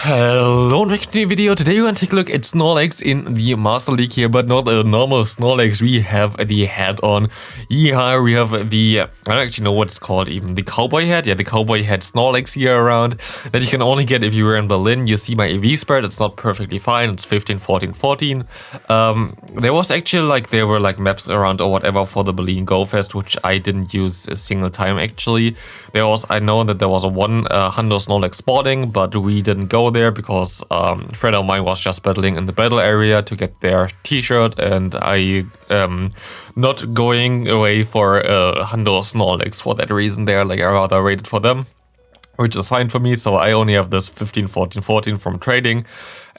Hello and welcome to the video. Today we're going to take a look at Snorlax in the Master League here, but not a normal Snorlax. We have the hat on. YEE-HAW, we have the, I don't actually know what it's called even, the Cowboy hat. Yeah, the Cowboy hat Snorlax here around that you can only get if you were in Berlin. You see my AV spread, it's not perfectly fine. It's 15, 14, 14. There was actually there were maps around or whatever for the Berlin Go Fest, which I didn't use a single time actually. I know that there was a one Hundo Snorlax spawning, but we didn't go there because friend of mine was just battling in the battle area to get their t-shirt, and I not going away for Hundo Snorlax for that reason there. I rather waited for them, which is fine for me. So I only have this 15, 14, 14 from trading,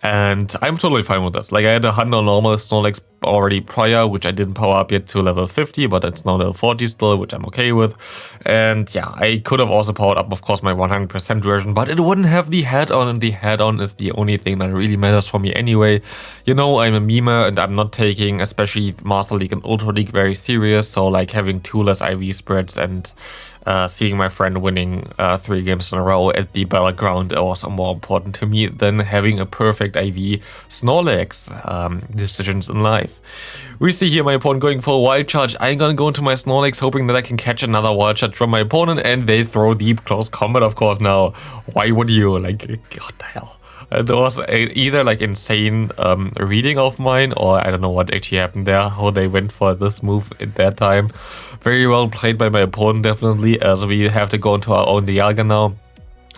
and I'm totally fine with this. I had a Hundo normal Snorlax already prior, which I didn't power up yet to level 50, but it's now level 40 still, which I'm okay with. And yeah, I could have also powered up, of course, my 100% version, but it wouldn't have the head on, and the head on is the only thing that really matters for me anyway. You know, I'm a memer, and I'm not taking, especially Master League and Ultra League, very serious. So having 2 less IV spreads and seeing my friend winning 3 games in a row at the battleground was more important to me than having a perfect IV Snorlax decisions in life. We see here my opponent going for a wild charge. I'm gonna go into my Snorlax hoping that I can catch another wild charge from my opponent, and they throw deep close combat, of course. Now, why would you? What the hell? It was either insane reading of mine, or I don't know what actually happened there, how they went for this move at that time. Very well played by my opponent, definitely, as we have to go into our own Dialga now.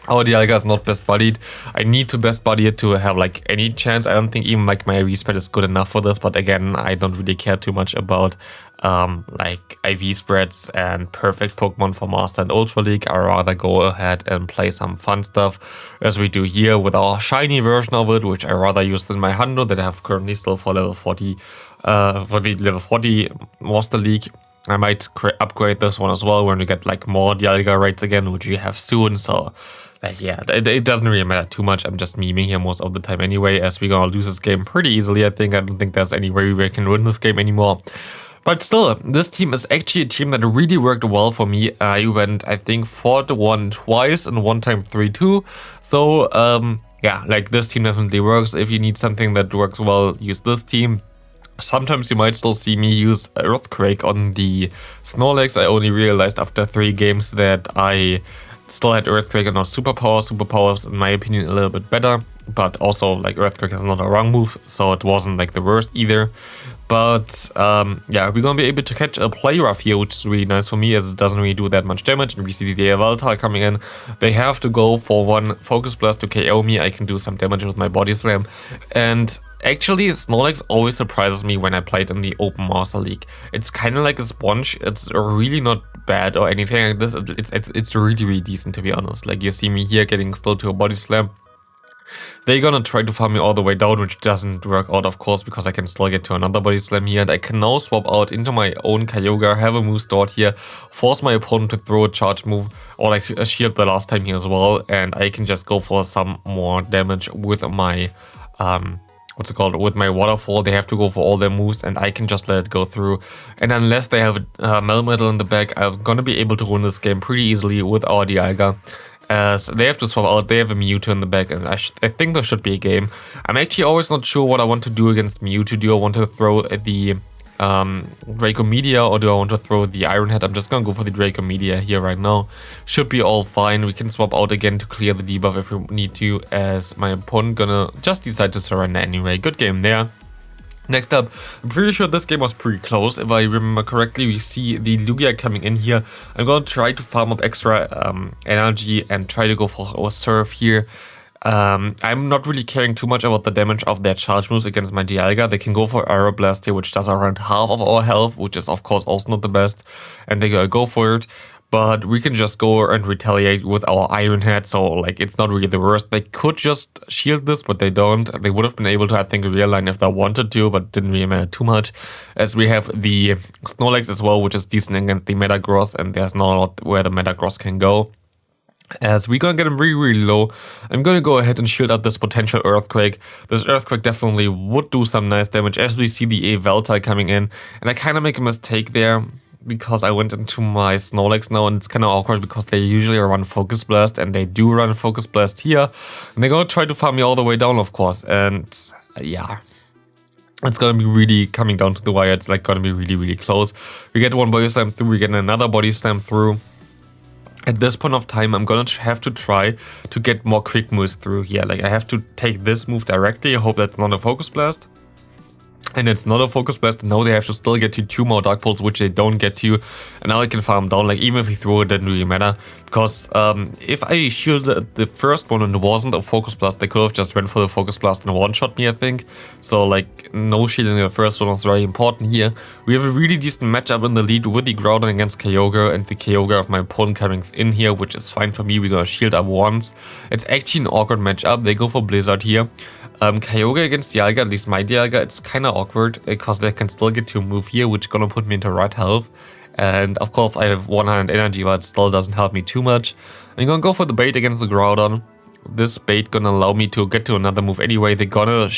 Our Dialga is not best buddied. I need to best buddy it to have any chance. I don't think even my IV spread is good enough for this, but again, I don't really care too much about IV spreads and perfect Pokemon for Master and Ultra League. I rather go ahead and play some fun stuff as we do here with our shiny version of it, which I rather use than my Hundo that I have currently still for level 40 for the level 40 Master League. I might upgrade this one as well when we get more Dialga raids again, which we have soon. So yeah, it doesn't really matter too much. I'm just memeing here most of the time anyway, as we're gonna lose this game pretty easily. I don't think there's any way we can win this game anymore. But still, this team is actually a team that really worked well for me. I went, I think, 4-1 twice and one time 3-2. So yeah, this team definitely works. If you need something that works well, use this team. Sometimes you might still see me use Earthquake on the Snorlax. I only realized after 3 games that I still had Earthquake and not Superpower. Superpower is, in my opinion, a little bit better, but also Earthquake is not a wrong move, so it wasn't the worst either. But yeah, we're gonna be able to catch a Play Rough here, which is really nice for me, as it doesn't really do that much damage. And we see the Yveltal coming in. They have to go for 1 Focus Blast to KO me. I can do some damage with my Body Slam. And actually, Snorlax always surprises me when I played in the Open Master League. It's kind of like a sponge. It's really not bad or anything like this. It's really, really decent, to be honest. You see me here getting still to a Body Slam. They're gonna try to farm me all the way down, which doesn't work out, of course, because I can still get to another Body Slam here. And I can now swap out into my own Kyogre, have a move stored here, force my opponent to throw a charge move, or a shield the last time here as well. And I can just go for some more damage with my with my Waterfall. They have to go for all their moves, and I can just let it go through. And unless they have a Melmetal in the back, I'm gonna be able to win this game pretty easily with our Dialga. As they have to swap out, they have a Mewtwo in the back, and I think there should be a game. I'm actually always not sure what I want to do against Mewtwo. Do I want to throw the Draco Media, or do I want to throw the Iron Head? I'm just gonna go for the Draco Media here right now. Should be all fine. We can swap out again to clear the debuff if we need to, as my opponent gonna just decide to surrender anyway. Good game there. Next up, I'm pretty sure this game was pretty close. If I remember correctly, we see the Lugia coming in here. I'm going to try to farm up extra energy and try to go for a Surf here. I'm not really caring too much about the damage of their charge moves against my Dialga. They can go for Aeroblast here, which does around half of our health, which is of course also not the best. And they're gonna go for it. But we can just go and retaliate with our Iron Head, so it's not really the worst. They could just shield this, but they don't. They would have been able to, I think, realign if they wanted to, but didn't really matter too much. As we have the Snorlax as well, which is decent against the Metagross, and there's not a lot where the Metagross can go. As we're gonna get him really, really low, I'm gonna go ahead and shield up this potential Earthquake. This Earthquake definitely would do some nice damage, as we see the Yveltal coming in. And I kind of make a mistake there. because I went into my Snorlax now, and it's kind of awkward because they usually run Focus Blast, and they do run Focus Blast here. And they're gonna try to farm me all the way down, of course, and yeah. It's gonna be really coming down to the wire. It's like gonna be really close. We get one Body Slam through, we get another Body Slam through. At this point of time, I'm gonna have to try to get more quick moves through here. Like, I have to take this move directly. I hope that's not a Focus Blast. And it's not a Focus Blast. Now they have to still get to 2 more Dark Pulse, which they don't get to. And now I can farm down. Like, even if he threw it, didn't really matter. Because if I shielded the first one and it wasn't a Focus Blast, they could have just went for the Focus Blast and one-shot me, I think. So, like, no shielding the first one was very important here. We have a really decent matchup in the lead with the Groudon against Kyogre, and the Kyogre of my opponent coming in here, which is fine for me. We're gonna shield up once. It's actually an awkward matchup. They go for Blizzard here. Kyogre against Dialga, at least my Dialga, it's kind of awkward because they can still get to a move here, which is gonna put me into right health. And of course I have 100 energy, but it still doesn't help me too much. I'm gonna go for the bait against the Groudon. This bait gonna allow me to get to another move anyway. They're gonna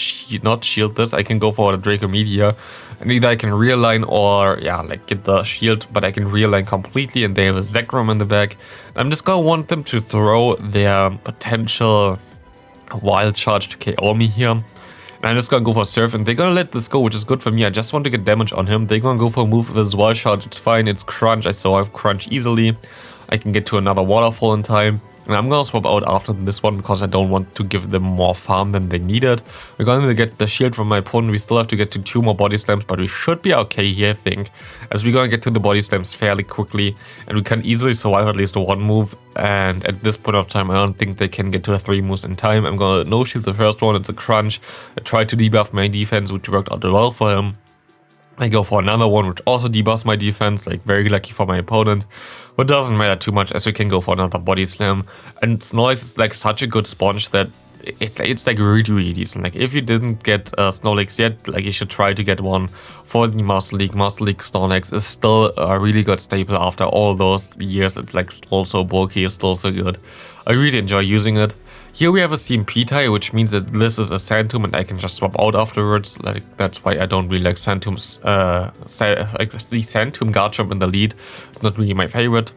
not shield this. I can go for the Draco Meteor. And either I can realign or, yeah, like get the shield, but I can realign completely, and they have a Zekrom in the back. I'm just gonna want them to throw their potential Wild Charge to KO me here. And I'm just gonna go for Surf, and they're gonna let this go, which is good for me. I just want to get damage on him. They're gonna go for a move with his Wild Charge. It's fine, it's Crunch. I survive Crunch easily. I can get to another Waterfall in time. And I'm gonna swap out after this one because I don't want to give them more farm than they needed. We're gonna get the shield from my opponent. We still have to get to 2 more Body Slams, but we should be okay here, I think. As we're gonna get to the Body Slams fairly quickly, and we can easily survive at least 1 move. And at this point of time, I don't think they can get to the 3 moves in time. I'm gonna no shield the first one. It's a Crunch. I try to debuff my defense, which worked out well for him. I go for another one, which also debuffs my defense, like very lucky for my opponent. But doesn't matter too much, as we can go for another Body Slam. And Snorlax is like such a good sponge that it's like really decent. Like, if you didn't get Snorlax yet, like, you should try to get one for the Master League. Master League Snorlax is still a really good staple after all those years. It's like still so bulky, it's still so good. I really enjoy using it. Here we have a CMP tie, which means that this is a Sand Tomb and I can just swap out afterwards. Like, that's why I don't really like Sand Tombs. Like the Sand Tomb Garchomp in the lead, not really my favorite.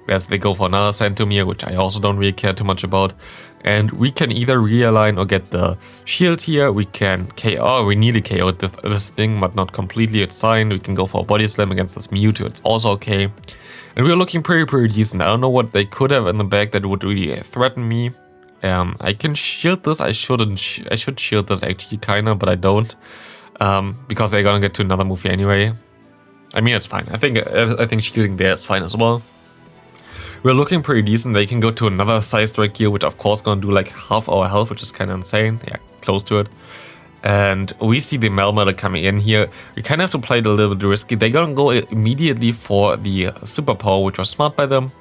As they go for another Sand Tomb here, which I also don't really care too much about. And we can either realign or get the shield here. We can KO, we need to KO this thing, but not completely, it's fine. We can go for a Body Slam against this Mewtwo, it's also okay. And we're looking pretty decent. I don't know what they could have in the back that would really threaten me. I can shield this. I should shield this actually kinda, but I don't. Because they're gonna get to another move here anyway. I mean, it's fine. I think shielding there is fine as well. We're looking pretty decent. They can go to another Side Strike here, which of course gonna do like half our health, which is kinda insane. Yeah, close to it. And we see the Melmetal coming in here. We kind of have to play it a little bit risky. They're gonna go immediately for the Superpower, which was smart by them.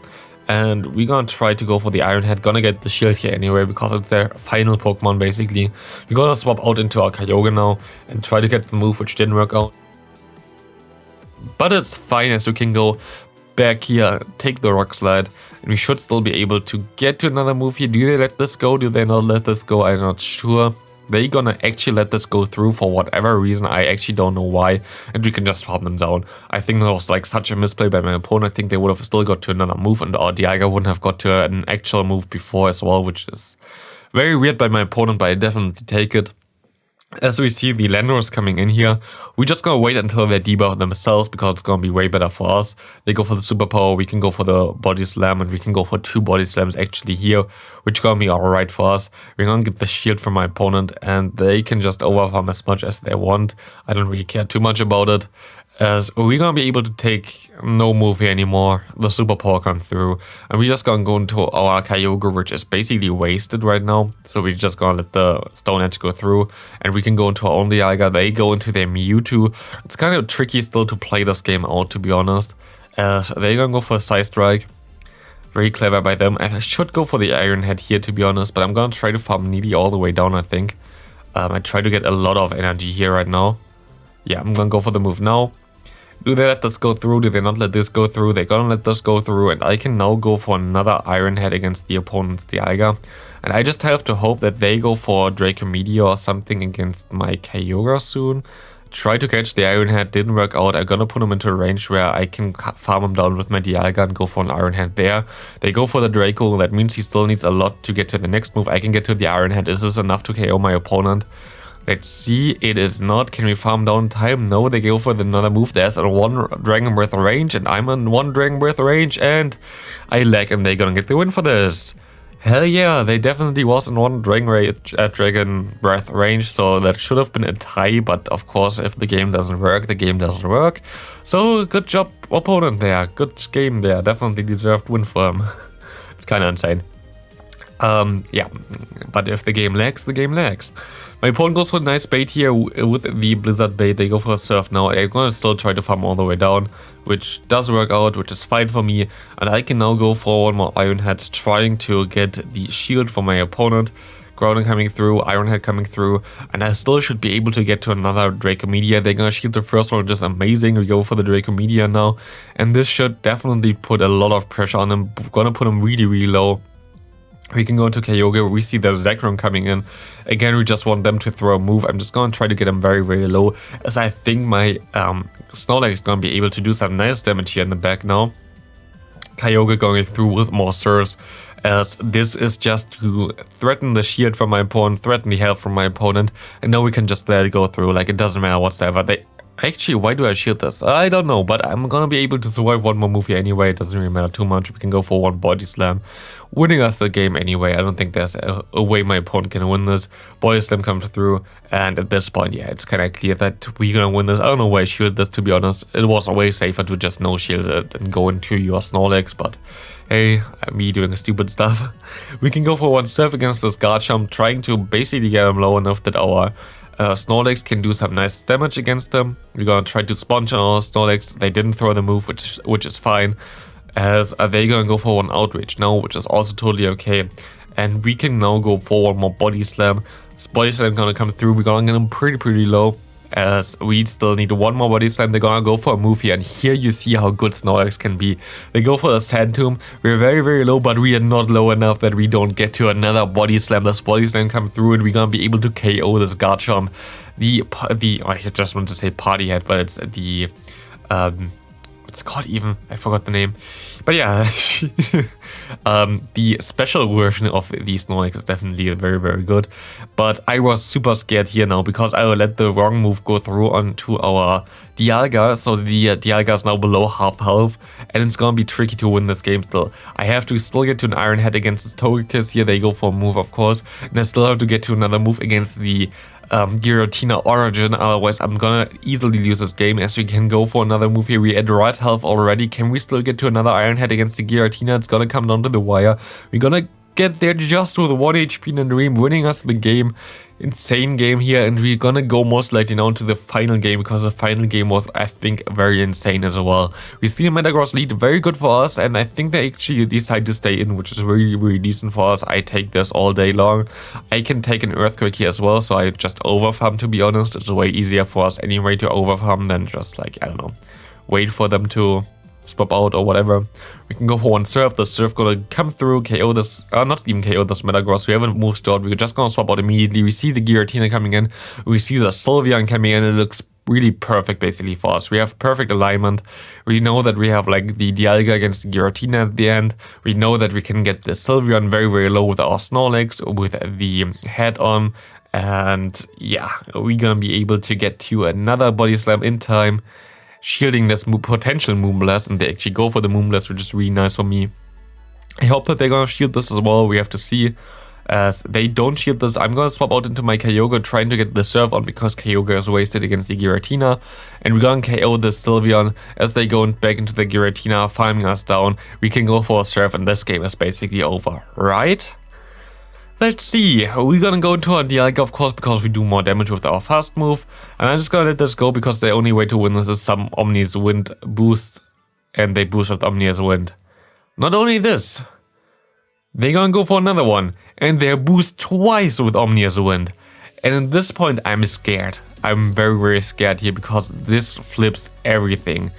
And we're gonna try to go for the Iron Head. Gonna get the shield here anyway because it's their final Pokemon basically. We're gonna swap out into our Kyogre now and try to get the move, which didn't work out. But it's fine, as we can go back here, take the Rock Slide, and we should still be able to get to another move here. Do they let this go? Do they not let this go? I'm not sure. They're gonna actually let this go through for whatever reason. I actually don't know why, and we can just farm them down. I think that was like such a misplay by my opponent. I think they would have still got to another move, and our Dialga wouldn't have got to an actual move before as well, which is very weird by my opponent, but I definitely take it. As we see the Landorus coming in here, we're just gonna wait until they debuff themselves because it's gonna be way better for us. They go for the Superpower, we can go for the Body Slam, and we can go for 2 Body Slams actually here, which gonna be alright for us. We're gonna get the shield from my opponent, and they can just overfarm as much as they want. I don't really care too much about it, as we're gonna be able to take no move here anymore. The Superpower comes through, and we're just gonna go into our Kyogre, which is basically wasted right now. So we're just gonna let the Stone Edge go through, and we can go into our own Dialga. They go into their Mewtwo. It's kind of tricky still to play this game out, to be honest, as they're gonna go for a Side Strike. Very clever by them. I should go for the Iron Head here, to be honest, but I'm gonna try to farm Needy all the way down, I think. I try to get a lot of energy here right now. Yeah, I'm gonna go for the move now. Do they let this go through? Do they not let this go through? They're gonna let this go through, and I can now go for another Iron Head against the opponent's Dialga. And I just have to hope that they go for Draco Meteor or something against my Kyogre soon. Try to catch the Iron Head, didn't work out. I'm gonna put him into a range where I can farm him down with my Dialga and go for an Iron Head there. They go for the Draco, that means he still needs a lot to get to the next move. I can get to the Iron Head. Is this enough to KO my opponent? Let's see, it is not. Can we farm down time? No, they go for another move. There's a 1 Dragon Breath range, and I'm on 1 Dragon Breath range, and I lag, and they're gonna get the win for this. Hell yeah, they definitely was in 1 Dragon Breath range, so that should have been a tie, but of course, if the game doesn't work, the game doesn't work. So, good job, opponent there. Good game there. Definitely deserved win for him. It's kinda insane. Yeah, but if the game lags, the game lags. My opponent goes for a nice bait here with the Blizzard bait. They go for a Surf now. I'm gonna still try to farm all the way down, which does work out, which is fine for me. And I can now go for 1 more Iron Head, trying to get the shield for my opponent. Groudon coming through, Iron Head coming through, and I still should be able to get to another Draco Meteor. They're gonna shield the first one, which is amazing. We go for the Draco Meteor now, and this should definitely put a lot of pressure on them. Gonna put them really, really low. We can go into Kyogre, we see the Zekrom coming in. Again, we just want them to throw a move. I'm just gonna try to get them very, very low, as I think my Snorlax is gonna be able to do some nice damage here in the back now. Kyogre going through with more serves, as this is just to threaten the shield from my opponent, threaten the health from my opponent, and now we can just let it go through, like it doesn't matter whatsoever. Actually, why do I shield this? I don't know, but I'm gonna be able to survive 1 more move here anyway. It doesn't really matter too much. We can go for 1 Body Slam, winning us the game anyway. I don't think there's a way my opponent can win this. Body Slam comes through, and at this point, yeah, it's kind of clear that we're gonna win this. I don't know why I shielded this, to be honest. It was way safer to just no shield it and go into your Snorlax, but hey, me doing stupid stuff. We can go for 1 Surf against this Garchomp, trying to basically get him low enough that our Snorlax can do some nice damage against them. We're gonna try to sponge on our Snorlax. They didn't throw the move, which is fine, as they're gonna go for 1 Outrage now, which is also totally okay. And we can now go for 1 more Body Slam. Body Slam gonna come through. We're gonna get them pretty low, as we still need 1 more Body Slam. They're gonna go for a move here, and here you see how good Snorlax can be. They go for a Sand Tomb. We're very, very low, but we are not low enough that we don't get to another Body Slam. This Body Slam come through, and we're gonna be able to KO this Garchomp. I just want to say Party Head, but it's the what's it called even? I forgot the name. But yeah, the special version of the Snorlax is definitely very, very good. But I was super scared here now, because I let the wrong move go through onto our Dialga. So the Dialga is now below half health, and it's gonna be tricky to win this game still. I have to still get to an Iron Head against this Togekiss here. They go for a move, of course. And I still have to get to another move against the Giratina Origin, otherwise I'm gonna easily lose this game, as we can go for another move here. We at right health already. Can we still get to another Iron Head against the Giratina? It's gonna come down to the wire. We're gonna get there just with 1 HP NiRiain, winning us the game. Insane game here, and we're gonna go most likely now to the final game, because the final game was, I think, very insane as well. We see a Metagross lead, very good for us, and I think they actually decide to stay in, which is really, really decent for us. I take this all day long. I can take an Earthquake here as well, so I just overfarm, to be honest. It's way easier for us anyway to overfarm than just, like, I don't know, wait for them to swap out or whatever. We can go for 1 Surf. The Surf gonna come through, KO this, not even KO this Metagross. We haven't moved stored. We're just gonna swap out immediately. We see the Giratina coming in. We see the Sylveon coming in. It looks really perfect basically for us. We have perfect alignment. We know that we have like the Dialga against the Giratina at the end. We know that we can get the Sylveon very, very low with our Snorlax, with the head on. And yeah, we're gonna be able to get to another Body Slam in time, shielding this potential Moonblast, and they actually go for the Moonblast, which is really nice for me. I hope that they're gonna shield this as well. We have to see. As they don't shield this, I'm gonna swap out into my Kyogre, trying to get the Surf on, because Kyogre is wasted against the Giratina. And we're gonna KO the Sylveon as they go back into the Giratina, farming us down. We can go for a Surf, and this game is basically over, right? Let's see, we're gonna go into our Dialga, of course, because we do more damage with our fast move. And I'm just gonna let this go, because the only way to win this is some Omni's Wind boost. And they boost with Omni's Wind. Not only this, they're gonna go for another one. And they boost twice with Omni's Wind. And at this point, I'm scared. I'm very, very scared here, because this flips everything.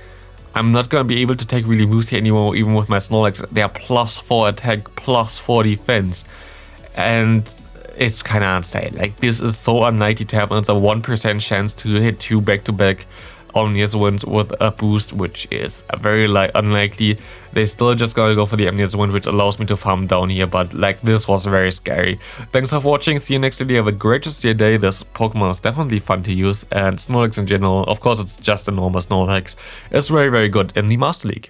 I'm not gonna be able to take really boost here anymore, even with my Snorlax. They are +4 attack, +4 defense. And it's kind of insane. Like, this is so unlikely to happen. It's a 1% chance to hit 2 back-to-back Omnius Winds with a boost, which is very unlikely. They still just gotta go for the Omnius Wind, which allows me to farm down here, but like, this was very scary. Thanks for watching, see you next video, have a great rest of your day. This Pokemon is definitely fun to use, and Snorlax in general, of course it's just a normal Snorlax, is very good in the Master League.